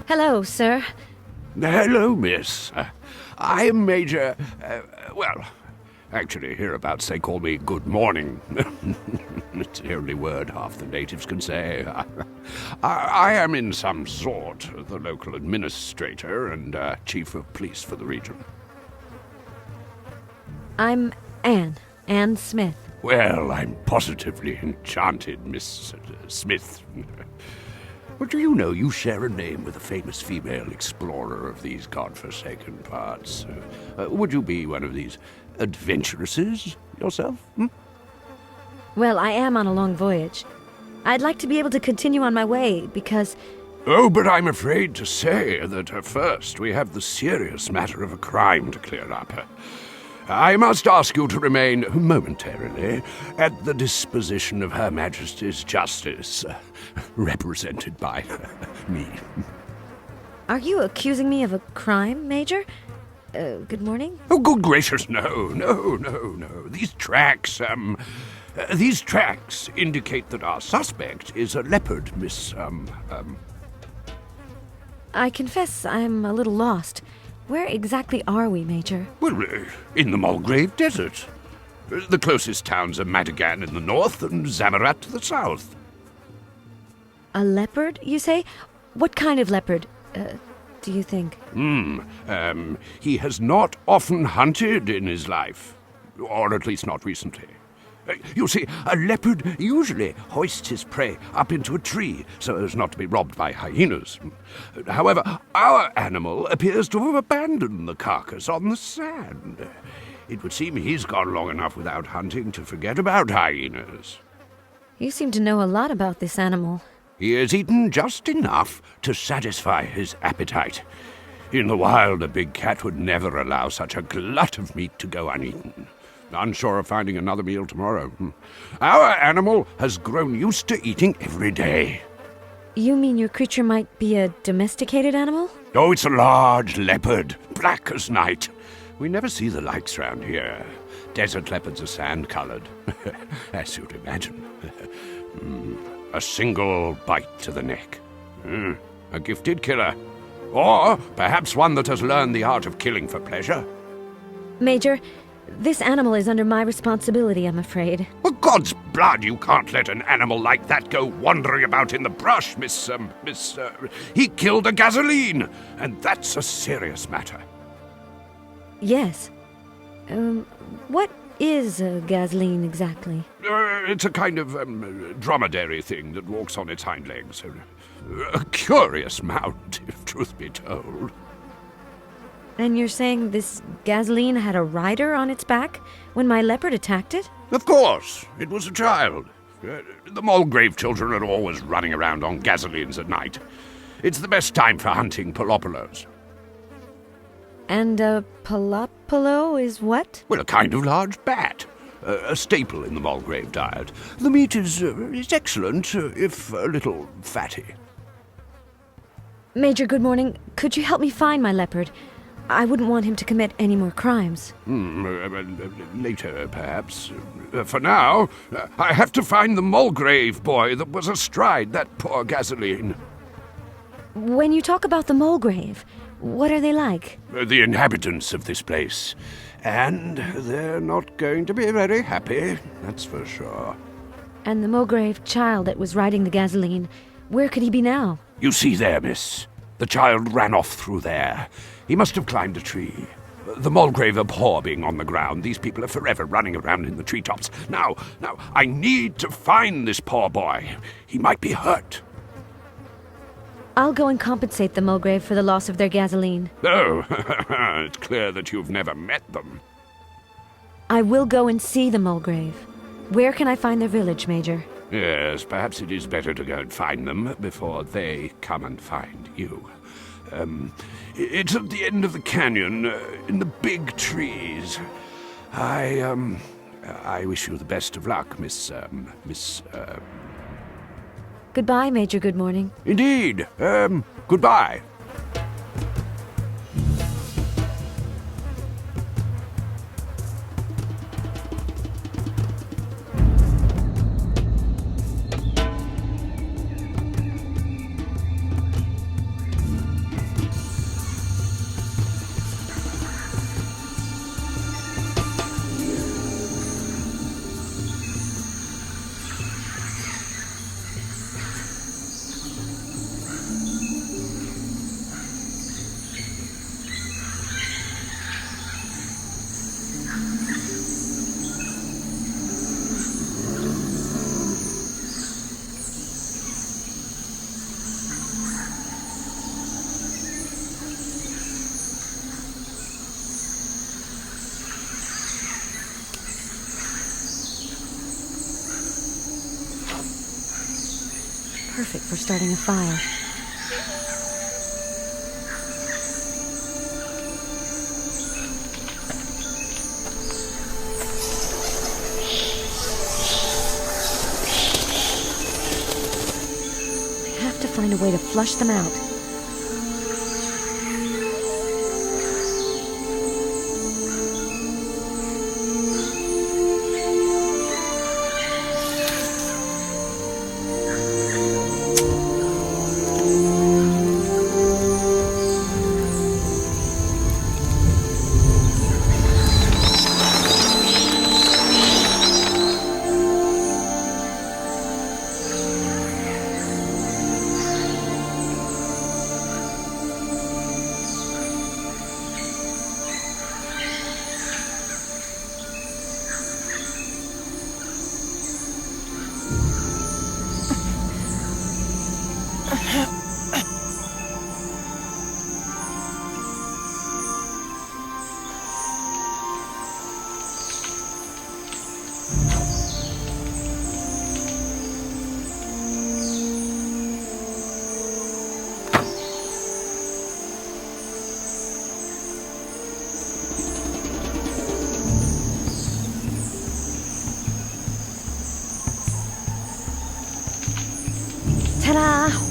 Hello, sir. Hello, miss. I'm Major... well, actually, hereabouts they call me Good Morning. It's the only word half the natives can say. I am in some sort the local administrator and chief of police for the region. I'm Anne Smith. Well, I'm positively enchanted, Miss Smith. But do you know you share a name with a famous female explorer of these godforsaken parts? Would you be one of these adventuresses yourself? Well, I am on a long voyage. I'd like to be able to continue on my way, because... Oh, but I'm afraid to say that first we have the serious matter of a crime to clear up. I must ask you to remain momentarily at the disposition of Her Majesty's Justice, represented by me. Are you accusing me of a crime, Major? Good morning? Oh, good gracious, no. These tracks indicate that our suspect is a leopard, Miss, I confess I'm a little lost. Where exactly are we, Major? Well, in the Molgrave Desert. The closest towns are Madigan in the north and Zamarat to the south. A leopard, you say? What kind of leopard, do you think? He has not often hunted in his life, or at least not recently. You see, a leopard usually hoists his prey up into a tree so as not to be robbed by hyenas. However, our animal appears to have abandoned the carcass on the sand. It would seem he's gone long enough without hunting to forget about hyenas. You seem to know a lot about this animal. He has eaten just enough to satisfy his appetite. In the wild, a big cat would never allow such a glut of meat to go uneaten. Unsure of finding another meal tomorrow. Our animal has grown used to eating every day. You mean your creature might be a domesticated animal? Oh, it's a large leopard, black as night. We never see the likes round here. Desert leopards are sand-coloured, as you'd imagine. A single bite to the neck. A gifted killer. Or perhaps one that has learned the art of killing for pleasure. Major, this animal is under my responsibility, I'm afraid. For God's blood, you can't let an animal like that go wandering about in the brush, He killed a gasoline, and that's a serious matter. Yes. What is a gasoline exactly? It's a kind of dromedary thing that walks on its hind legs. A curious mount, if truth be told. And you're saying this gasoline had a rider on its back when my leopard attacked it? Of course, it was a child. The Molgrave children are always running around on gasolines at night. It's the best time for hunting palopolos. And a palapalo is what? Well, a kind of large bat. A staple in the Molgrave diet. The meat is excellent, if a little fatty. Major, good morning. Could you help me find my leopard? I wouldn't want him to commit any more crimes. Later, perhaps. For now, I have to find the Molgrave boy that was astride that poor gasoline. When you talk about the Molgrave, what are they like? The inhabitants of this place. And they're not going to be very happy, that's for sure. And the Molgrave child that was riding the gasoline, where could he be now? You see there, miss. The child ran off through there. He must have climbed a tree. The Molgrave abhor being on the ground. These people are forever running around in the treetops. Now, I need to find this poor boy. He might be hurt. I'll go and compensate the Molgrave for the loss of their gasoline. Oh, it's clear that you've never met them. I will go and see the Molgrave. Where can I find their village, Major? Yes, perhaps it is better to go and find them before they come and find you. It's at the end of the canyon, in the big trees. I wish you the best of luck, Miss. Goodbye, Major. Good morning. Indeed. Goodbye. Perfect for starting a fire. I have to find a way to flush them out.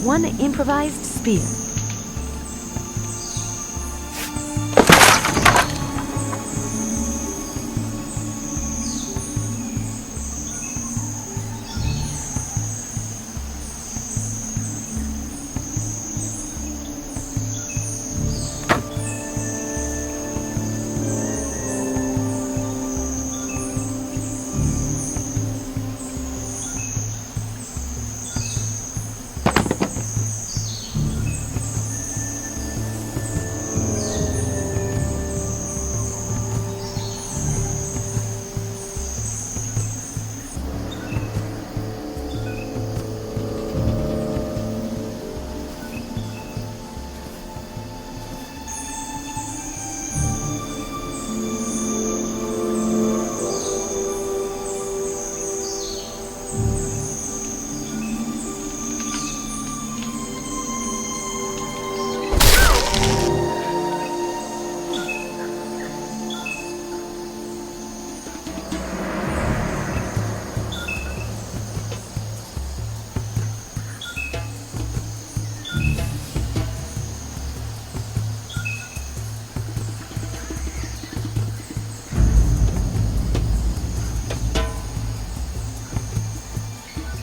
one improvised spear.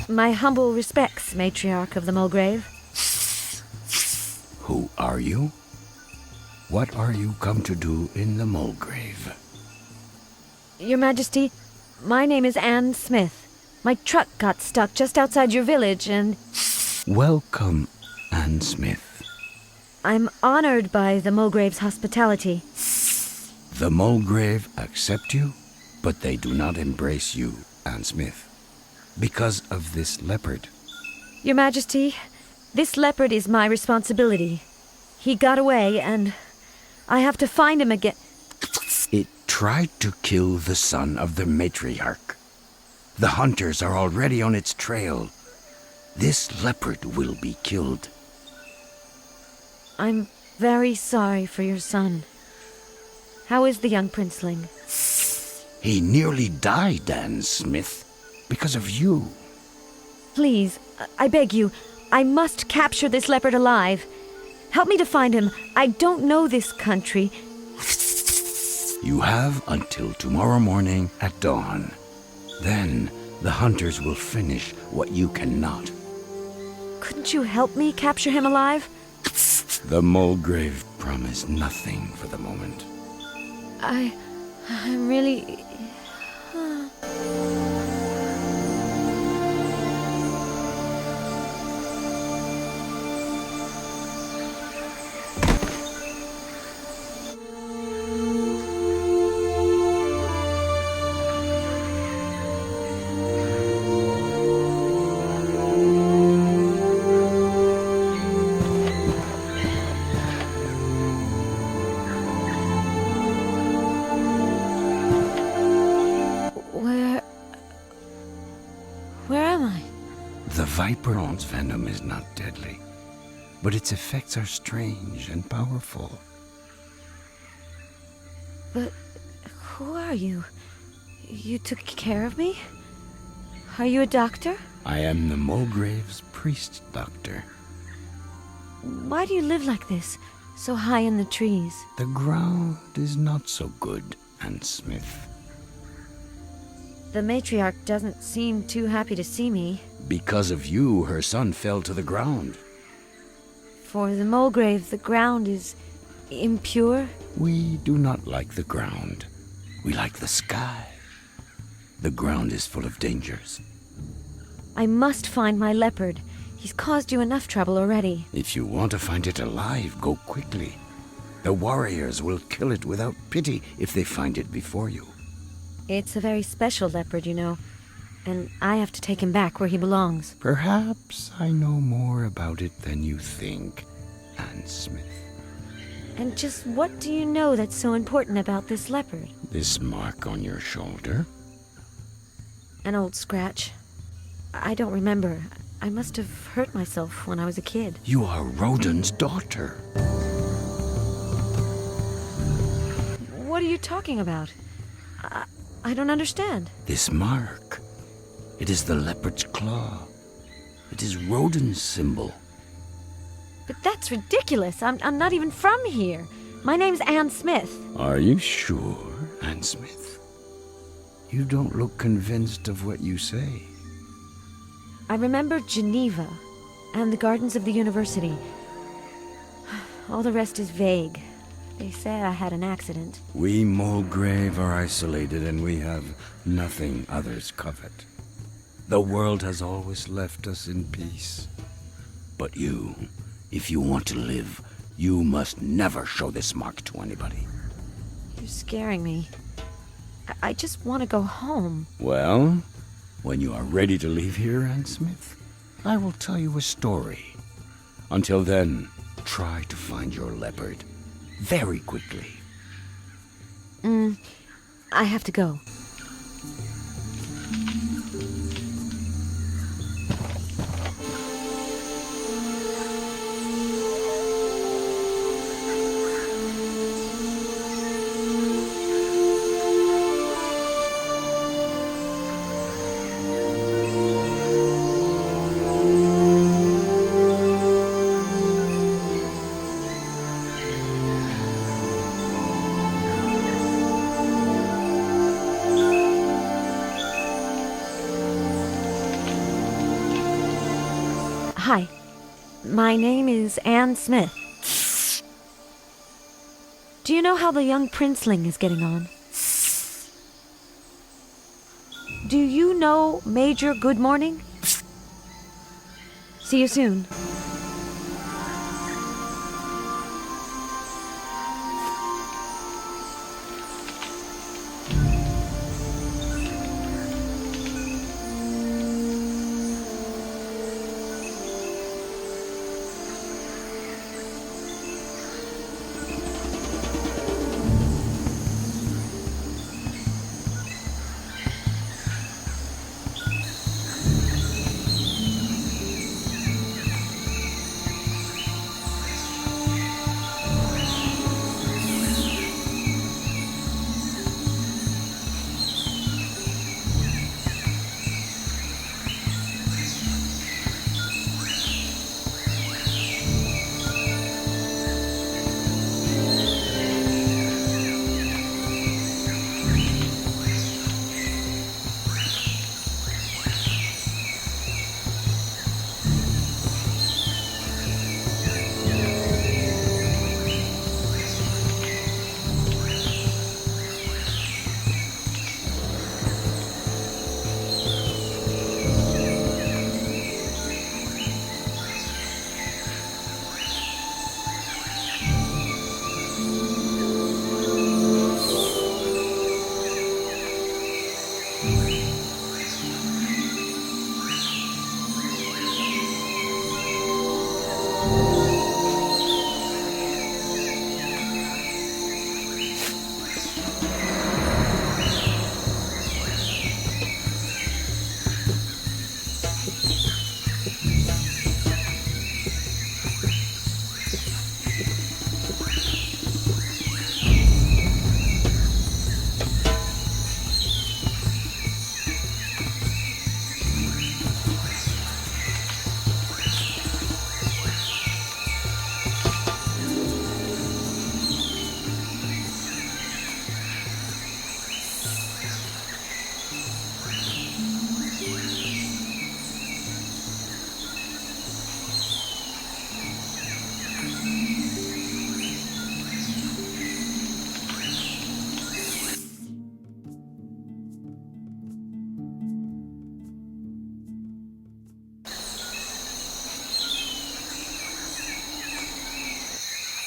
My humble respects, matriarch of the Molgrave. Who are you? What are you come to do in the Molgrave? Your Majesty, my name is Anne Smith. My truck got stuck just outside your village, and Welcome, Anne Smith. I'm honored by the Molgrave's hospitality. The Molgrave accept you, but they do not embrace you, Anne Smith, because of this leopard. Your Majesty, this leopard is my responsibility. He got away, and I have to find him again. It tried to kill the son of the matriarch. The hunters are already on its trail. This leopard will be killed. I'm very sorry for your son. How is the young princeling? He nearly died, Anne Smith, because of you. Please, I beg you, I must capture this leopard alive. Help me to find him. I don't know this country. You have until tomorrow morning at dawn. Then the hunters will finish what you cannot. Couldn't you help me capture him alive? The Molgrave promised nothing for the moment. I'm really... Where am I? The viper's venom is not deadly, but its effects are strange and powerful. But who are you? You took care of me? Are you a doctor? I am the Molgrave's priest doctor. Why do you live like this, so high in the trees? The ground is not so good, Anne Smith. The matriarch doesn't seem too happy to see me. Because of you, her son fell to the ground. For the Molgrave, the ground is impure. We do not like the ground. We like the sky. The ground is full of dangers. I must find my leopard. He's caused you enough trouble already. If you want to find it alive, go quickly. The warriors will kill it without pity if they find it before you. It's a very special leopard, you know, and I have to take him back where he belongs. Perhaps I know more about it than you think, Anne Smith. And just what do you know that's so important about this leopard? This mark on your shoulder? An old scratch. I don't remember. I must have hurt myself when I was a kid. You are Roden's daughter. What are you talking about? I don't understand. This mark, it is the leopard's claw. It is Roden's symbol. But that's ridiculous. I'm not even from here. My name's Anne Smith. Are you sure, Anne Smith? You don't look convinced of what you say. I remember Geneva and the gardens of the university. All the rest is vague. They say I had an accident. We Molgrave are isolated and we have nothing others covet. The world has always left us in peace. But you, if you want to live, you must never show this mark to anybody. You're scaring me. I just want to go home. Well, when you are ready to leave here, Anne Smith, I will tell you a story. Until then, try to find your leopard. Very quickly. I have to go. Hi. My name is Anne Smith. Do you know how the young princeling is getting on? Do you know Major Goodmorning? See you soon.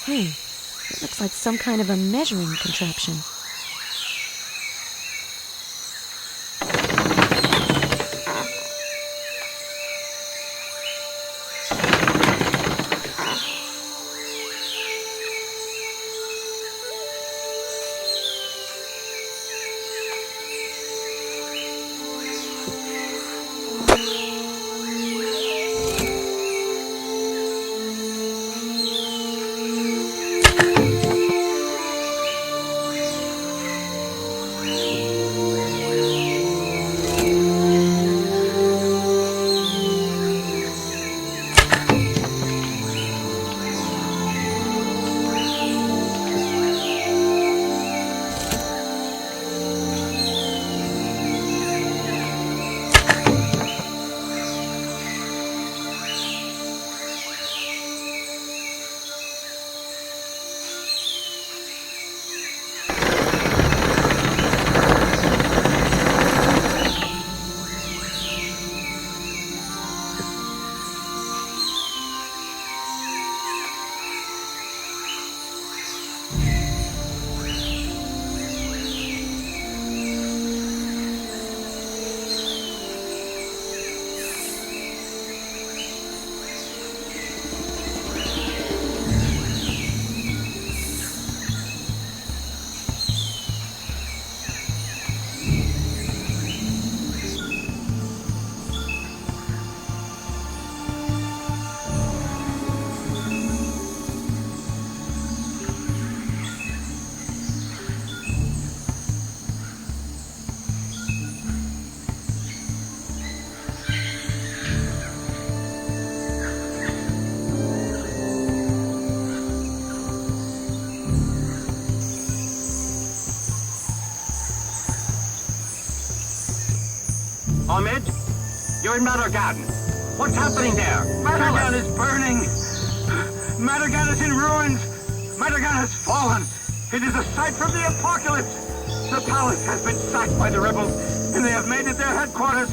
Hey, it looks like some kind of a measuring contraption. Ahmed? You're in Matter Garden. What's happening there? Mattergan is burning. Mattergan is in ruins. Mattergan has fallen. It is a sight from the apocalypse. The palace has been sacked by the rebels, and they have made it their headquarters.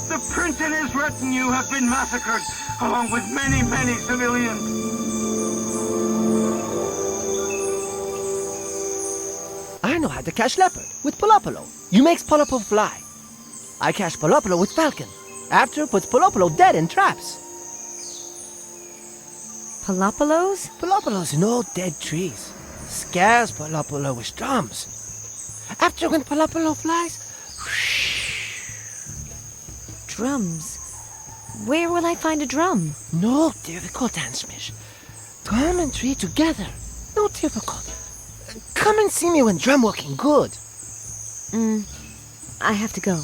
The prince and his retinue have been massacred, along with many, many civilians. I know how to catch leopard with Polopolo. You makes Polopolo fly. I catch Polopolo with falcon. After puts Polopolo dead in traps. Palopolos? Polopolos in old dead trees. Scares Polopolo with drums. After when Polopolo flies, Drums. Where will I find a drum? no difficult, Ansmish. Drum and tree together. No difficult. Come and see me when drum working good. I have to go.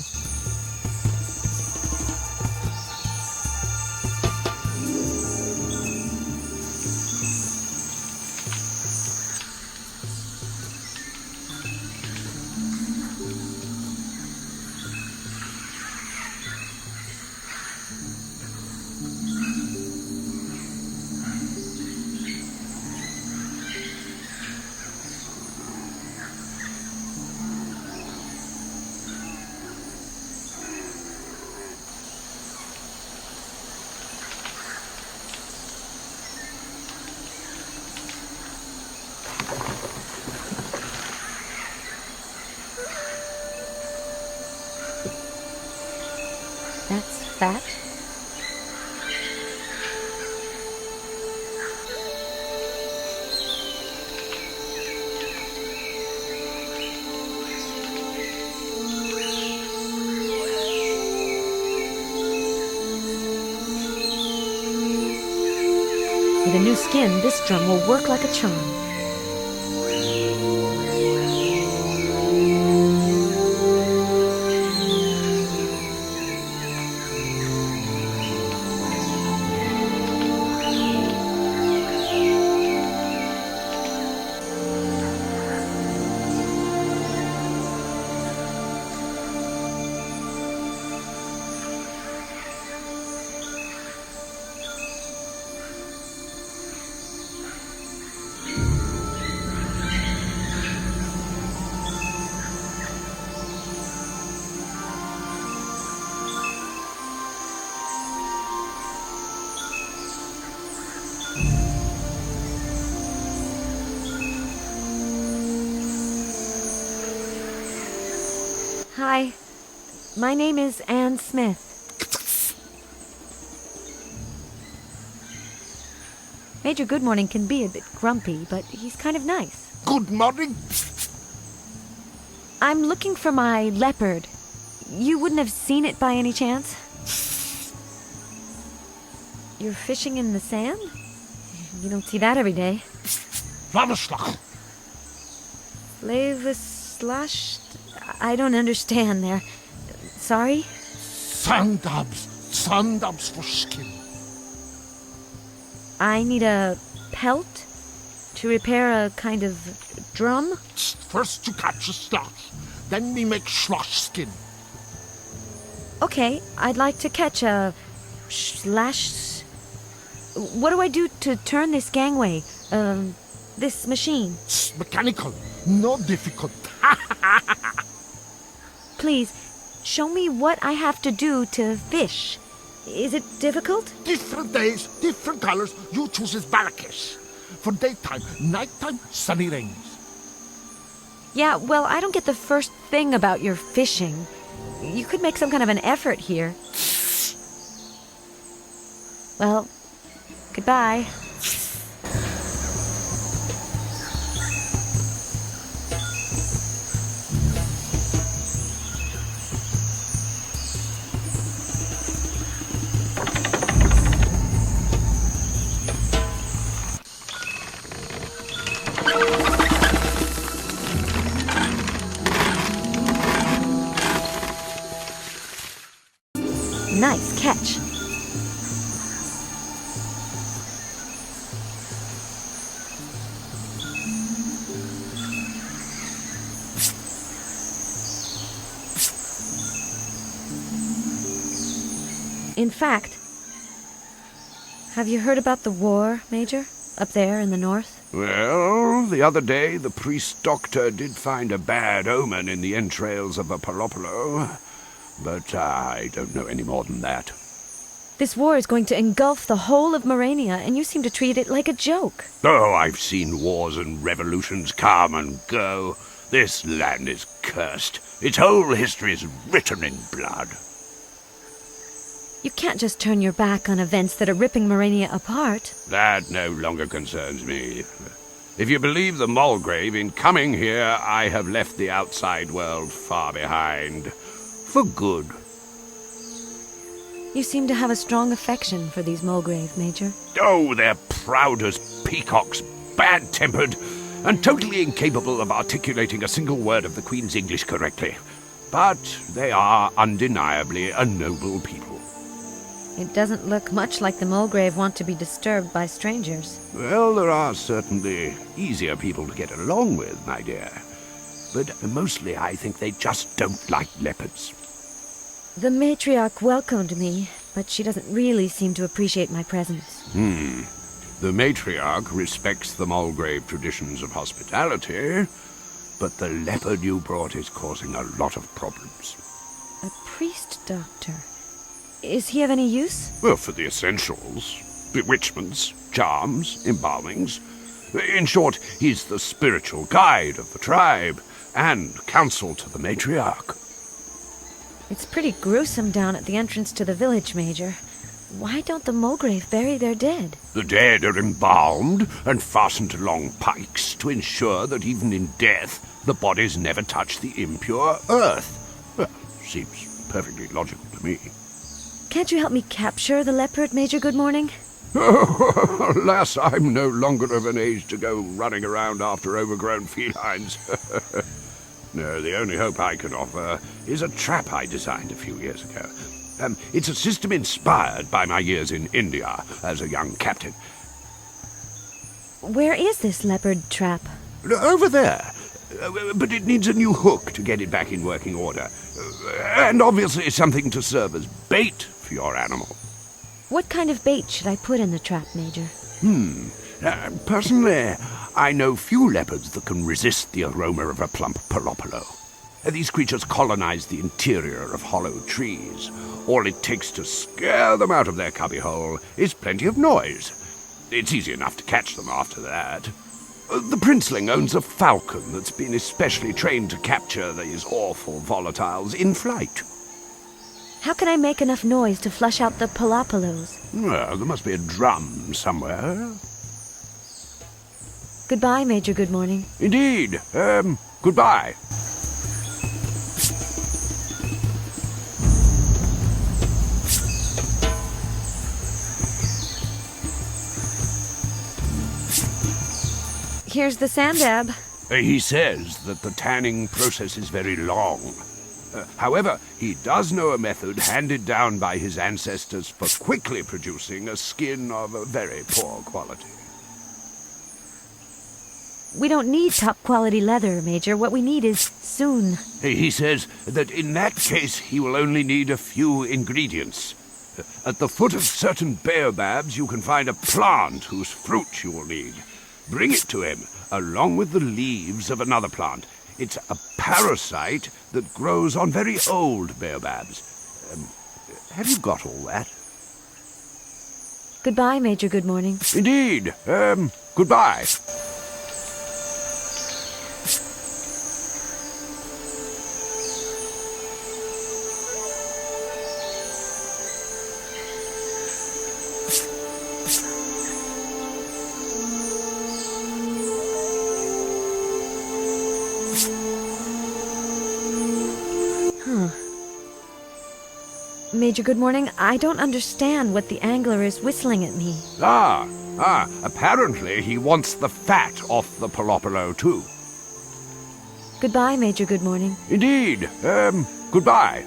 That's fat. With a new skin, this drum will work like a charm. Hi, my name is Anne Smith. Major Goodmorning can be a bit grumpy, but he's kind of nice. Good morning. I'm looking for my leopard. You wouldn't have seen it by any chance? You're fishing in the sand? You don't see that every day. Vladislav. Slash? I don't understand there. Sorry? Sandabs for skin. I need a pelt to repair a kind of drum? First you catch a slosh, then we make slosh skin. Okay, I'd like to catch a slash. What do I do to turn this gangway? This machine? It's mechanical, no difficult. Please, show me what I have to do to fish. Is it difficult? Different days, different colors, you choose his Balakish. For daytime, nighttime, sunny rains. Yeah, well, I don't get the first thing about your fishing. You could make some kind of an effort here. Well, goodbye. Nice catch. In fact, have you heard about the war, Major? Up there in the north? Well, the other day the priest-doctor did find a bad omen in the entrails of a Polopolo, but I don't know any more than that. This war is going to engulf the whole of Morania, and you seem to treat it like a joke. Oh, I've seen wars and revolutions come and go. This land is cursed. Its whole history is written in blood. You can't just turn your back on events that are ripping Morania apart. That no longer concerns me. If you believe the Molgrave, in coming here, I have left the outside world far behind. For good. You seem to have a strong affection for these Molgrave, Major. Oh, they're proud as peacocks, bad-tempered, and totally incapable of articulating a single word of the Queen's English correctly. But they are undeniably a noble people. It doesn't look much like the Molgrave want to be disturbed by strangers. Well, there are certainly easier people to get along with, my dear. But mostly I think they just don't like leopards. The matriarch welcomed me, but she doesn't really seem to appreciate my presence. The matriarch respects the Molgrave traditions of hospitality, but the leopard you brought is causing a lot of problems. A priest doctor. Is he of any use? Well, for the essentials. Bewitchments, charms, embalmings. In short, he's the spiritual guide of the tribe, and counsel to the matriarch. It's pretty gruesome down at the entrance to the village, Major. Why don't the Molgrave bury their dead? The dead are embalmed and fastened to long pikes to ensure that even in death, the bodies never touch the impure earth. Well, seems perfectly logical to me. Can't you help me capture the leopard, Major Good Morning? Oh, alas, I'm no longer of an age to go running around after overgrown felines. No, the only hope I can offer is a trap I designed a few years ago. It's a system inspired by my years in India as a young captain. Where is this leopard trap? Over there. But it needs a new hook to get it back in working order. And obviously something to serve as bait for your animal. What kind of bait should I put in the trap, Major? Personally, I know few leopards that can resist the aroma of a plump Polopolo. These creatures colonize the interior of hollow trees. All it takes to scare them out of their cubbyhole is plenty of noise. It's easy enough to catch them after that. The princeling owns a falcon that's been especially trained to capture these awful volatiles in flight. How can I make enough noise to flush out the Polopolos? Well, there must be a drum somewhere. Goodbye, Major Good Morning. Indeed. Goodbye. Here's the sandab. He says that the tanning process is very long. However, he does know a method handed down by his ancestors for quickly producing a skin of a very poor quality. We don't need top-quality leather, Major. What we need is soon. He says that in that case he will only need a few ingredients. At the foot of certain baobabs you can find a plant whose fruit you will need. Bring it to him, along with the leaves of another plant. It's a parasite that grows on very old baobabs. Have you got all that? Goodbye, Major Good Morning. Indeed. Goodbye. Major Good Morning, I don't understand what the angler is whistling at me. Apparently he wants the fat off the Polopolo, too. Goodbye, Major Good Morning. Indeed. Goodbye.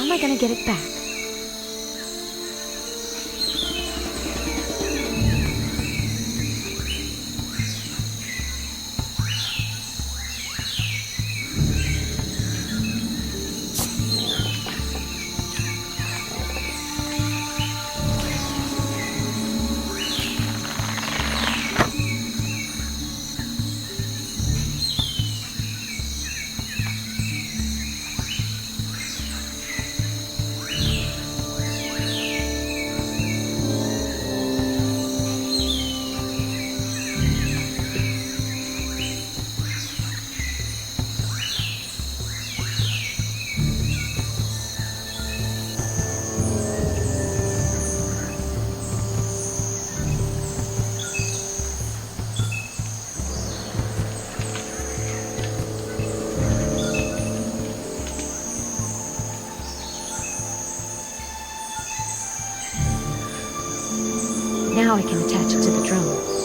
am I gonna get it back? Now I can attach it to the drum.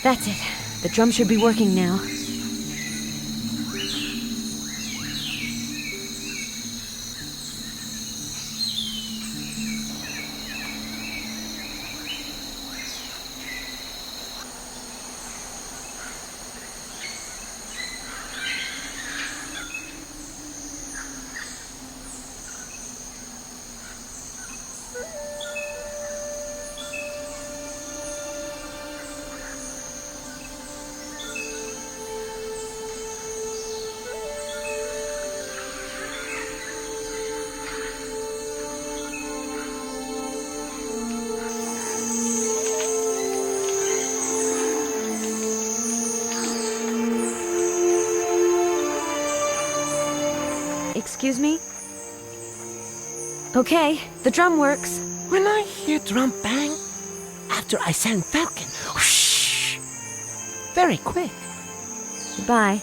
That's it. The drum should be working now. Excuse me? Okay, the drum works. When I hear drum bang, after I send Falcon, whoosh, very quick. Goodbye.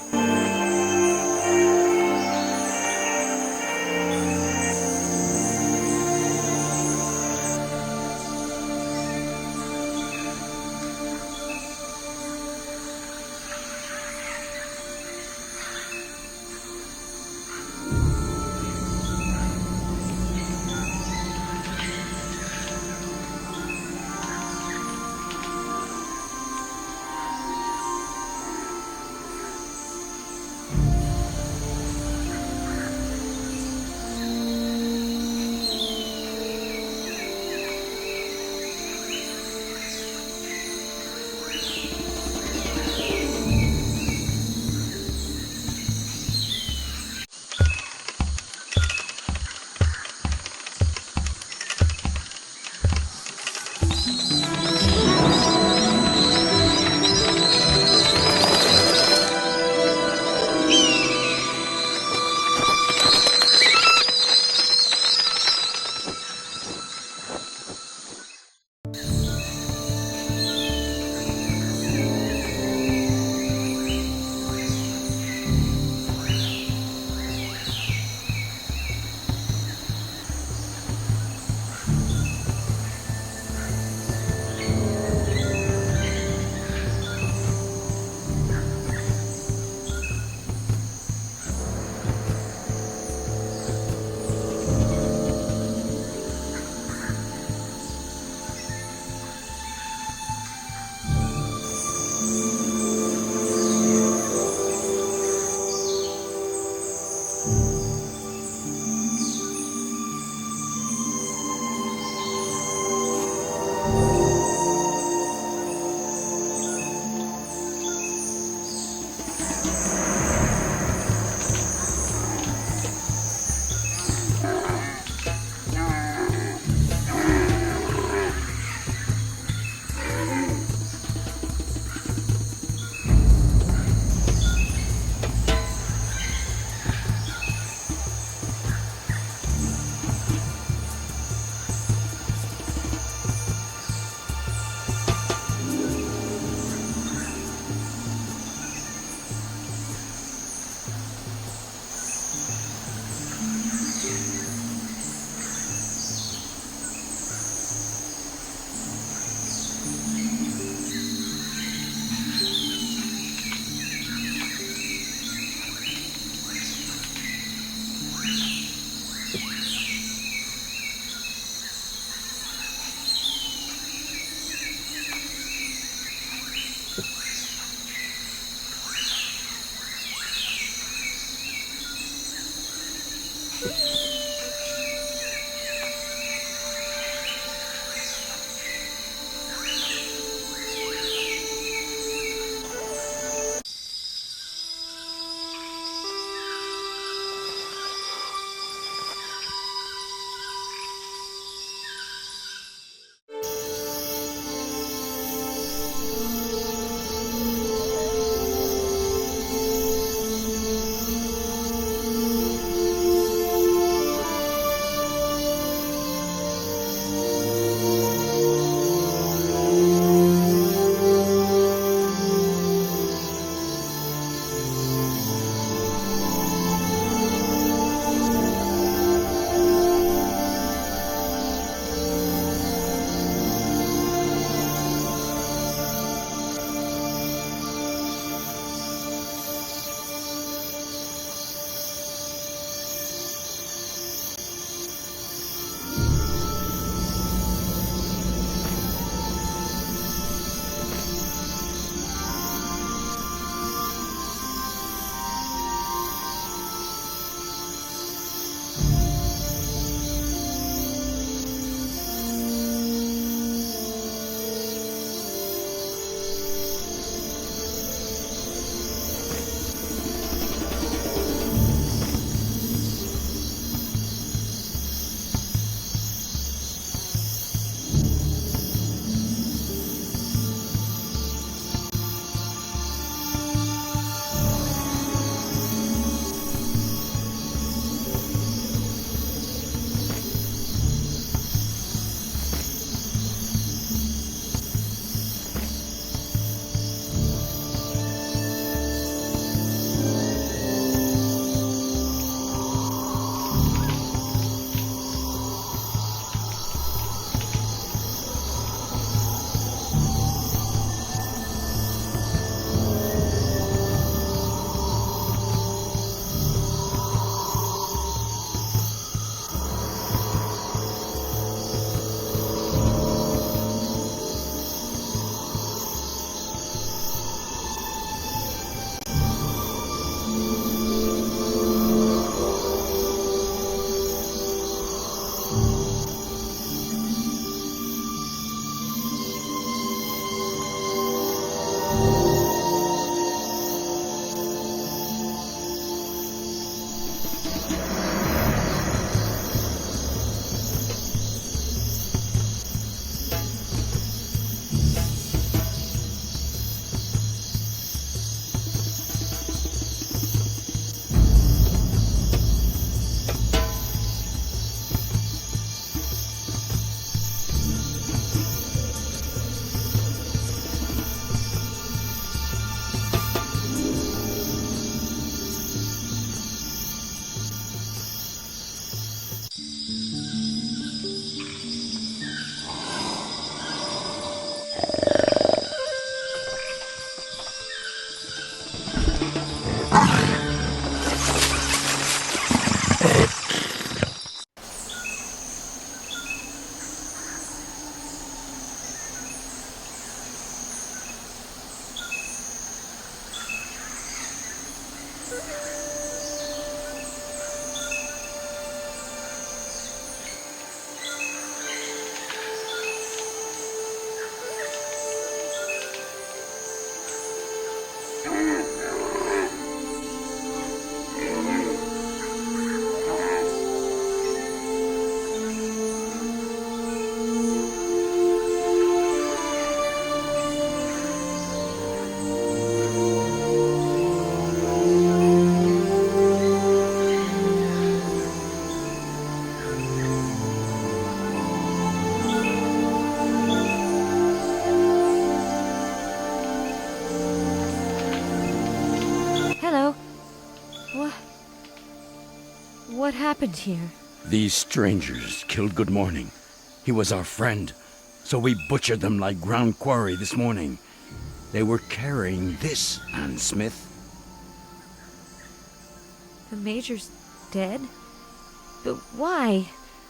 What happened here? These strangers killed Good Morning. He was our friend, so we butchered them like ground quarry this morning. They were carrying this, Anne Smith. The Major's dead? But why?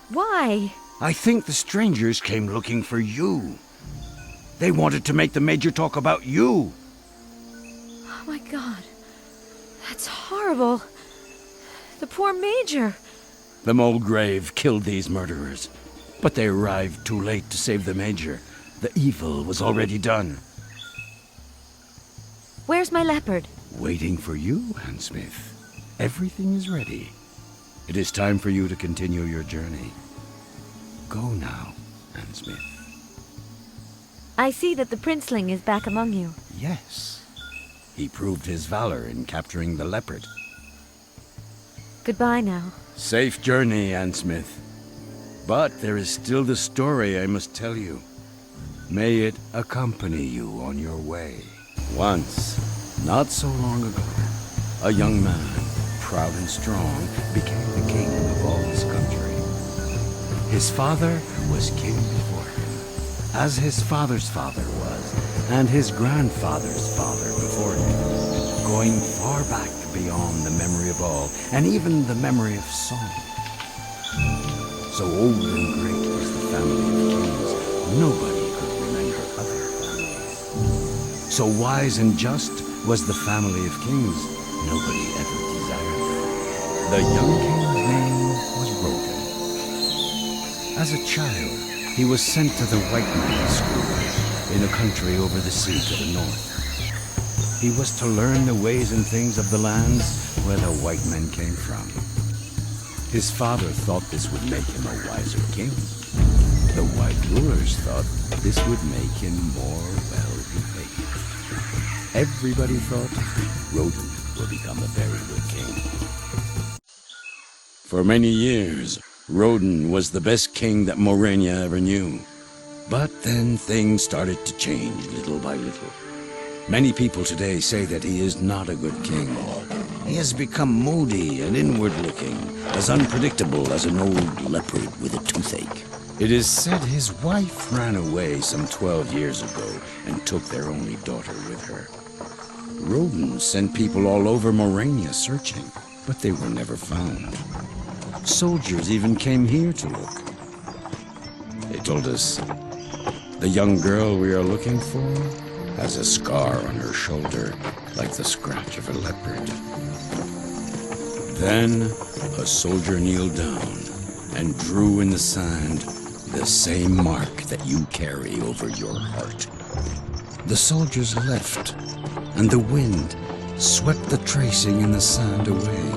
Why? I think the strangers came looking for you. They wanted to make the Major talk about you. Oh my God. That's horrible. The poor Major. The Molgrave killed these murderers, but they arrived too late to save the Major. The evil was already done. Where's my leopard? Waiting for you, Anne Smith. Everything is ready. It is time for you to continue your journey. Go now, Anne Smith. I see that the princeling is back among you. Yes. He proved his valor in capturing the leopard. Goodbye now. Safe journey, Anne Smith. But there is still the story I must tell you. May it accompany you on your way. Once, not so long ago, a young man, proud and strong, became the king of all his country. His father was king before him, as his father's father was, and his grandfather's father before him, going far back beyond the memory of all, and even the memory of song. So old and great was the family of kings, nobody could remember other families. So wise and just was the family of kings, nobody ever desired her. The young king's name was Roden. As a child, he was sent to the white man's school in a country over the sea to the north. He was to learn the ways and things of the lands where the white men came from. His father thought this would make him a wiser king. The white rulers thought this would make him more well-behaved. Everybody thought Roden will become a very good king. For many years, Roden was the best king that Morenia ever knew. But then things started to change little by little. Many people today say that he is not a good king. He has become moody and inward-looking, as unpredictable as an old leopard with a toothache. It is said his wife ran away some 12 years ago and took their only daughter with her. Roden sent people all over Morenia searching, but they were never found. Soldiers even came here to look. They told us, the young girl we are looking for has a scar on her shoulder, like the scratch of a leopard. Then a soldier kneeled down and drew in the sand the same mark that you carry over your heart. The soldiers left, and the wind swept the tracing in the sand away,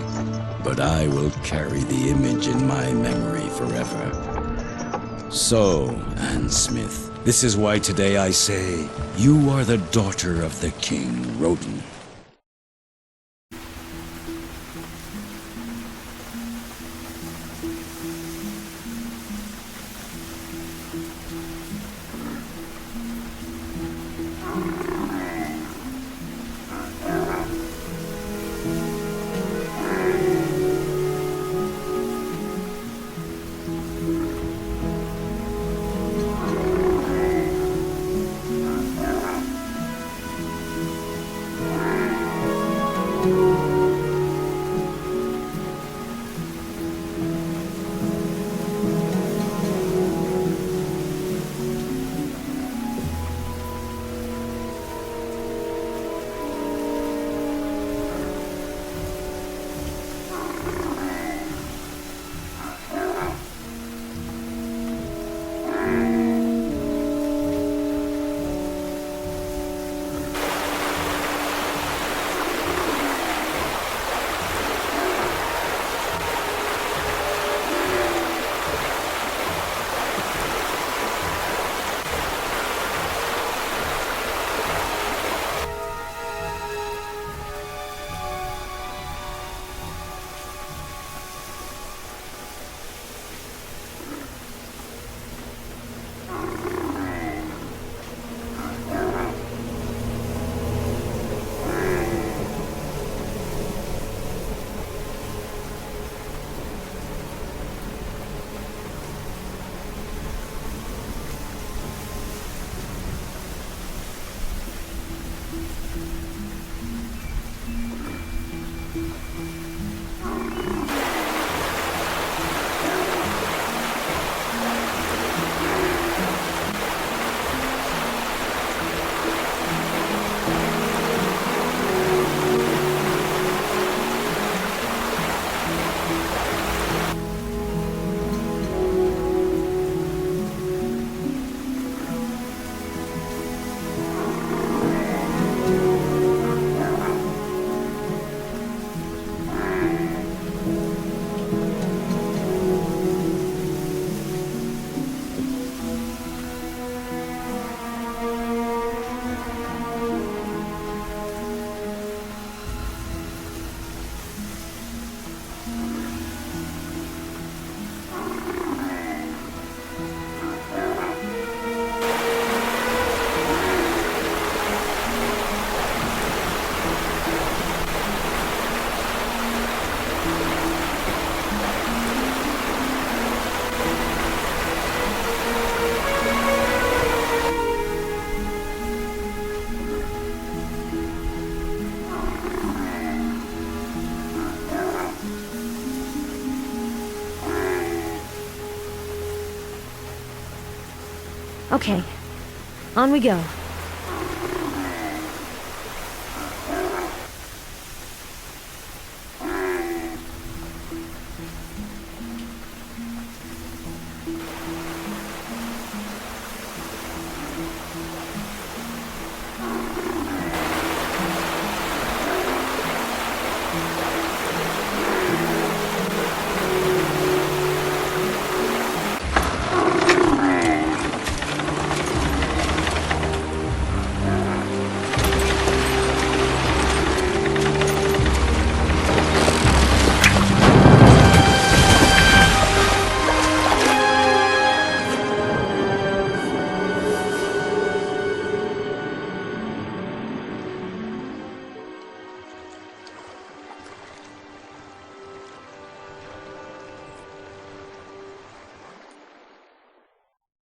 but I will carry the image in my memory forever. So, Anne Smith, this is why today I say, you are the daughter of the King Rodent. Okay, on we go.